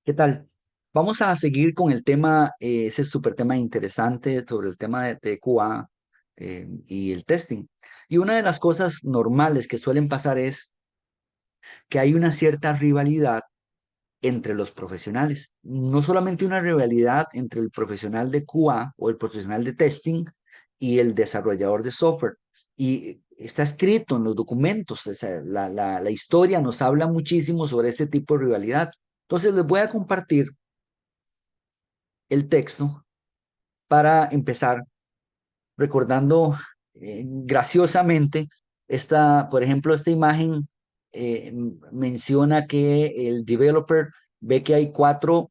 ¿Qué tal? Vamos a seguir con el tema, ese súper tema interesante sobre el tema de QA y el testing. Y una de las cosas normales que suelen pasar es que hay una cierta rivalidad entre los profesionales. No solamente una rivalidad entre el profesional de QA o el profesional de testing y el desarrollador de software. Y está escrito en los documentos, o sea, la historia nos habla muchísimo sobre este tipo de rivalidad. Entonces les voy a compartir el texto para empezar recordando graciosamente por ejemplo, esta imagen menciona que el developer ve que hay 4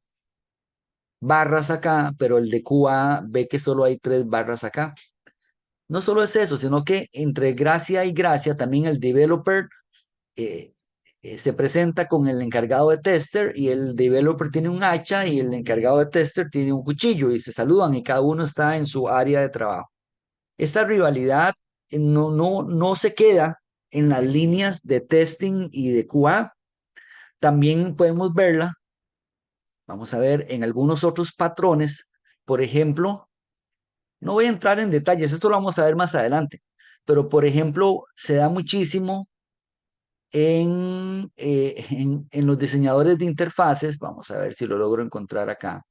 barras acá, pero el de QA ve que solo hay 3 barras acá. No solo es eso, sino que entre gracia y gracia también el developer eh, se presenta con el encargado de tester y el developer tiene un hacha y el encargado de tester tiene un cuchillo y se saludan y cada uno está en su área de trabajo. Esta rivalidad no se queda en las líneas de testing y de QA. También podemos verla, vamos a ver, en algunos otros patrones. Por ejemplo, no voy a entrar en detalles, esto lo vamos a ver más adelante, pero por ejemplo, se da muchísimo en los diseñadores de interfaces. Vamos a ver si lo logro encontrar acá.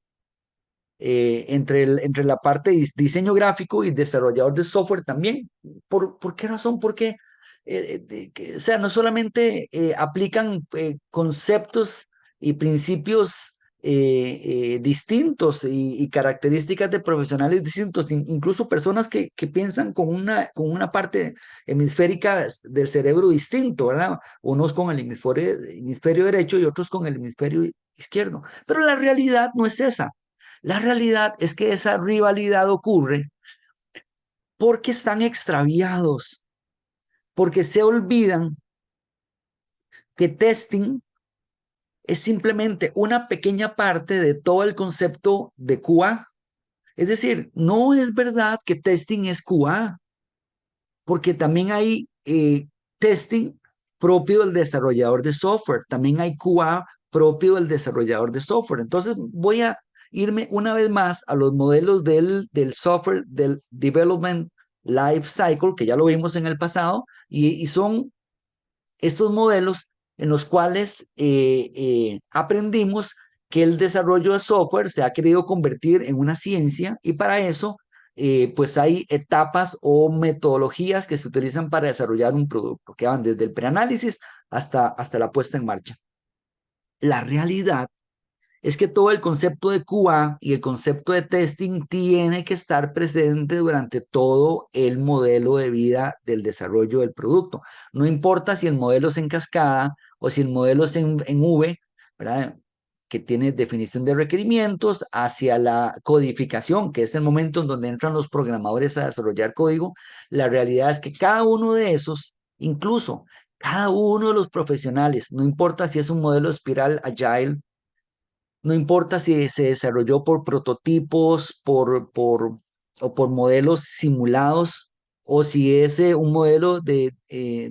Entre la parte de diseño gráfico y desarrollador de software también. ¿Por qué razón? Porque, o sea, no solamente aplican conceptos y principios distintos y características de profesionales distintos, incluso personas que piensan con una parte hemisférica del cerebro distinto, ¿verdad? Unos con el hemisferio derecho y otros con el hemisferio izquierdo. Pero la realidad no es esa. La realidad es que esa rivalidad ocurre porque están extraviados, porque se olvidan que testing es simplemente una pequeña parte de todo el concepto de QA. Es decir, no es verdad que testing es QA, porque también hay testing propio del desarrollador de software, también hay QA propio del desarrollador de software. Entonces voy a irme una vez más a los modelos del software, del development life cycle, que ya lo vimos en el pasado, y son estos modelos en los cuales aprendimos que el desarrollo de software se ha querido convertir en una ciencia y para eso pues hay etapas o metodologías que se utilizan para desarrollar un producto, que van desde el preanálisis hasta la puesta en marcha. La realidad es que todo el concepto de QA y el concepto de testing tiene que estar presente durante todo el modelo de vida del desarrollo del producto. No importa si el modelo es en cascada o si el modelo es en V, ¿verdad? Que tiene definición de requerimientos hacia la codificación, que es el momento en donde entran los programadores a desarrollar código. La realidad es que cada uno de esos, incluso cada uno de los profesionales, no importa si es un modelo espiral agile, no importa si se desarrolló por prototipos, o por modelos simulados, o si es un modelo de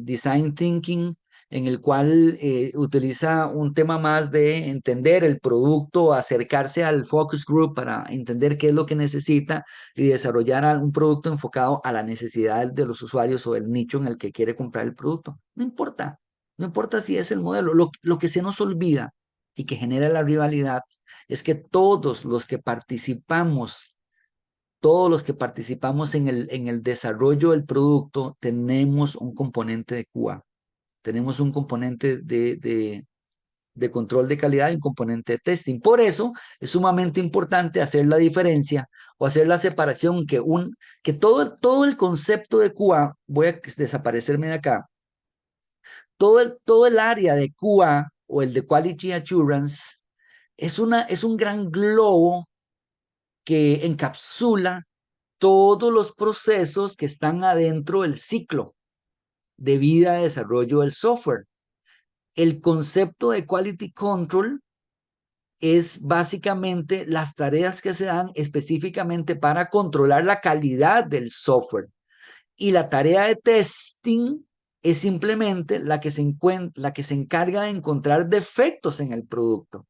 design thinking en el cual utiliza un tema más de entender el producto, acercarse al focus group para entender qué es lo que necesita y desarrollar un producto enfocado a la necesidad de los usuarios o el nicho en el que quiere comprar el producto. No importa, no importa si es el modelo. Lo que se nos olvida y que genera la rivalidad es que todos los que participamos en el desarrollo del producto, tenemos un componente de QA, tenemos un componente de control de calidad y un componente de testing. Por eso es sumamente importante hacer la diferencia o hacer la separación que todo el concepto de QA, voy a desaparecerme de acá, todo el área de QA o el de Quality Assurance es un gran globo que encapsula todos los procesos que están adentro del ciclo de vida de desarrollo del software. El concepto de quality control es básicamente las tareas que se dan específicamente para controlar la calidad del software. Y la tarea de testing es simplemente la que se encarga de encontrar defectos en el producto.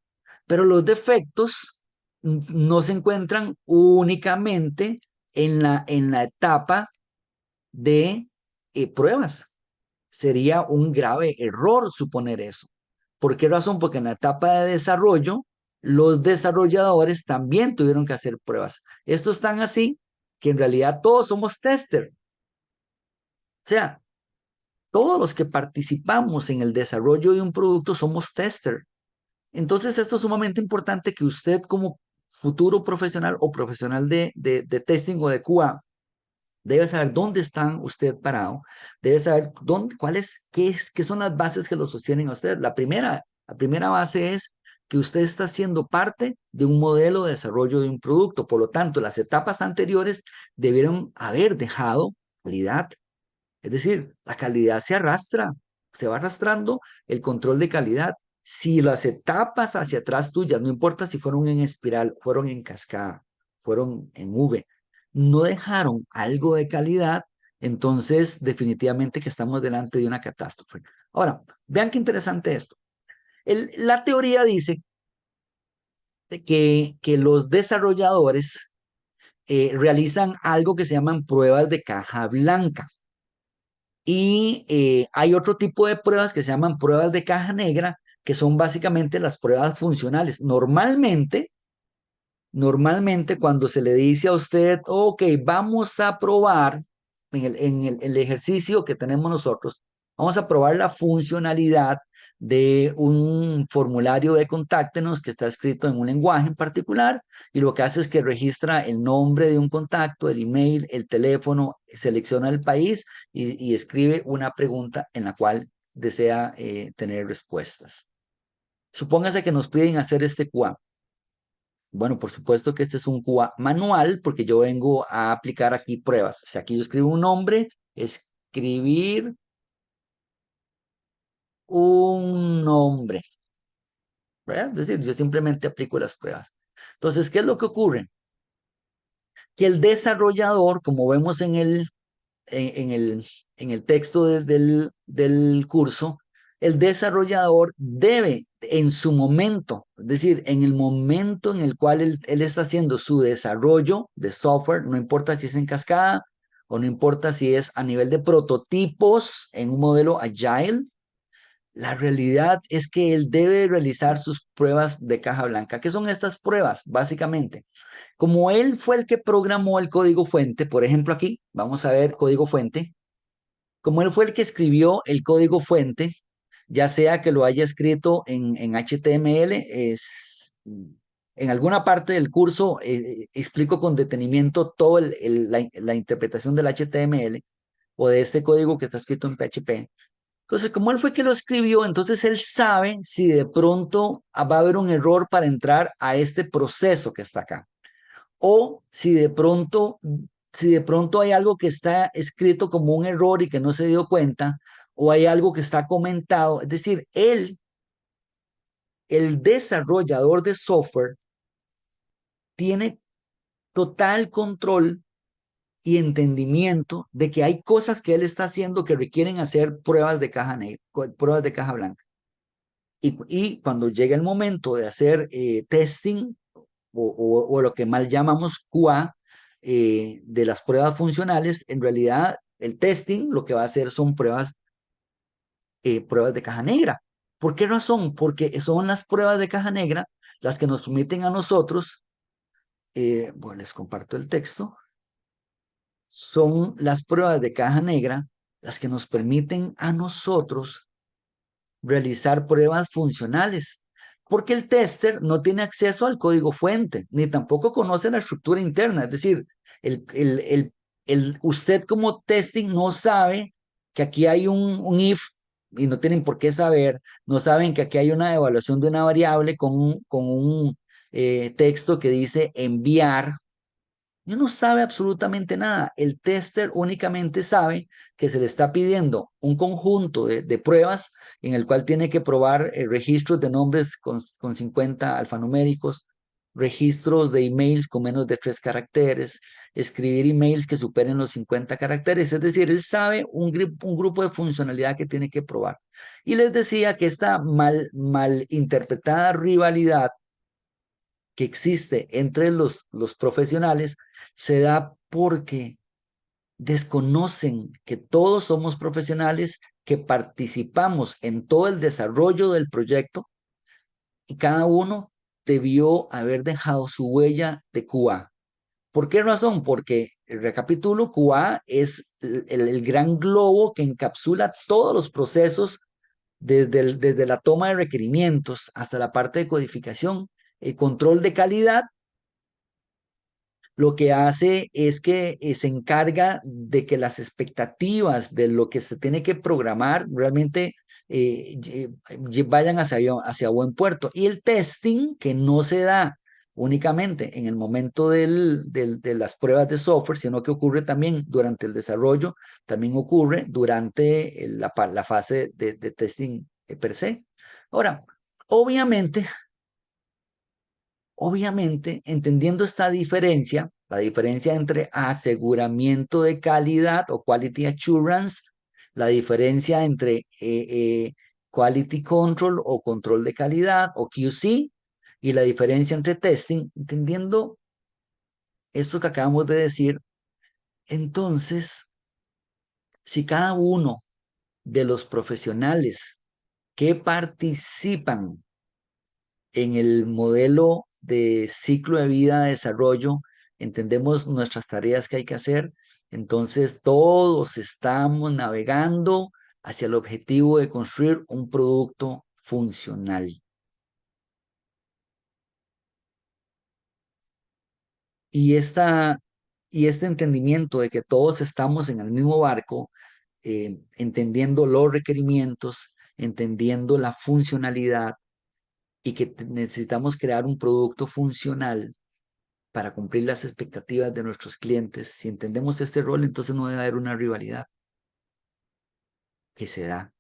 Pero los defectos no se encuentran únicamente en la etapa de pruebas. Sería un grave error suponer eso. ¿Por qué razón? Porque en la etapa de desarrollo, los desarrolladores también tuvieron que hacer pruebas. Esto es tan así que en realidad todos somos tester. O sea, todos los que participamos en el desarrollo de un producto somos tester. Entonces, esto es sumamente importante que usted como futuro profesional o profesional de testing o de QA debe saber dónde está usted parado, debe saber dónde, qué son las bases que lo sostienen a usted. La primera base es que usted está siendo parte de un modelo de desarrollo de un producto. Por lo tanto, las etapas anteriores debieron haber dejado calidad. Es decir, la calidad se arrastra, se va arrastrando el control de calidad. Si las etapas hacia atrás tuyas, no importa si fueron en espiral, fueron en cascada, fueron en V, no dejaron algo de calidad, entonces definitivamente que estamos delante de una catástrofe. Ahora, vean qué interesante esto. La teoría dice que los desarrolladores realizan algo que se llaman pruebas de caja blanca. Y hay otro tipo de pruebas que se llaman pruebas de caja negra, que son básicamente las pruebas funcionales. Normalmente cuando se le dice a usted, ok, vamos a probar el ejercicio que tenemos nosotros, vamos a probar la funcionalidad de un formulario de contáctenos que está escrito en un lenguaje en particular y lo que hace es que registra el nombre de un contacto, el email, el teléfono, selecciona el país y escribe una pregunta en la cual desea tener respuestas. Supóngase que nos piden hacer este QA. Bueno, por supuesto que este es un QA manual porque yo vengo a aplicar aquí pruebas. O sea, aquí yo escribo un nombre, escribir un nombre, ¿verdad? Es decir, yo simplemente aplico las pruebas. Entonces, ¿qué es lo que ocurre? Que el desarrollador, como vemos en el, en el texto del curso, el desarrollador debe en su momento, es decir, en el momento en el cual él está haciendo su desarrollo de software, no importa si es en cascada o no importa si es a nivel de prototipos en un modelo agile, la realidad es que él debe realizar sus pruebas de caja blanca. ¿Qué son estas pruebas? Básicamente, como él fue el que programó el código fuente, por ejemplo aquí, vamos a ver código fuente, como él fue el que escribió el código fuente, ya sea que lo haya escrito en HTML, en alguna parte del curso explico con detenimiento toda la interpretación del HTML o de este código que está escrito en PHP. Entonces, como él fue que lo escribió, entonces él sabe si de pronto va a haber un error para entrar a este proceso que está acá. O si de pronto hay algo que está escrito como un error y que no se dio cuenta, o hay algo que está comentado. Es decir, el desarrollador de software, tiene total control y entendimiento de que hay cosas que él está haciendo que requieren hacer pruebas de caja negra, pruebas de caja blanca. Y cuando llega el momento de hacer testing o lo que mal llamamos QA de las pruebas funcionales, en realidad el testing lo que va a hacer son pruebas de caja negra. ¿Por qué razón? Porque son las pruebas de caja negra las que nos permiten a nosotros, bueno, les comparto el texto, son las pruebas de caja negra las que nos permiten a nosotros realizar pruebas funcionales, porque el tester no tiene acceso al código fuente, ni tampoco conoce la estructura interna. Es decir, usted como testing no sabe que aquí hay un if y no tienen por qué saber, no saben que aquí hay una evaluación de una variable con un texto que dice enviar. No sabe absolutamente nada. El tester únicamente sabe que se le está pidiendo un conjunto de pruebas en el cual tiene que probar registros de nombres con 50 alfanuméricos, registros de emails con menos de 3 caracteres, escribir emails que superen los 50 caracteres. Es decir, él sabe un grupo de funcionalidad que tiene que probar. Y les decía que esta mal interpretada rivalidad que existe entre los profesionales se da porque desconocen que todos somos profesionales, que participamos en todo el desarrollo del proyecto y cada uno debió haber dejado su huella de QA. ¿Por qué razón? Porque, recapitulo, QA es el gran globo que encapsula todos los procesos desde la toma de requerimientos hasta la parte de codificación, el control de calidad. Lo que hace es que se encarga de que las expectativas de lo que se tiene que programar realmente vayan hacia buen puerto. Y el testing, que no se da únicamente en el momento de las pruebas de software, sino que ocurre también durante el desarrollo, también ocurre durante la fase de testing per se. Ahora, obviamente, Obviamente, entendiendo esta diferencia, la diferencia entre aseguramiento de calidad o quality assurance, la diferencia entre quality control o control de calidad o QC y la diferencia entre testing, entendiendo esto que acabamos de decir, entonces, si cada uno de los profesionales que participan en el modelo de ciclo de vida de desarrollo, entendemos nuestras tareas que hay que hacer, entonces todos estamos navegando hacia el objetivo de construir un producto funcional. Y, y este entendimiento de que todos estamos en el mismo barco, entendiendo los requerimientos, entendiendo la funcionalidad y que necesitamos crear un producto funcional para cumplir las expectativas de nuestros clientes. Si entendemos este rol, entonces no debe haber una rivalidad que se da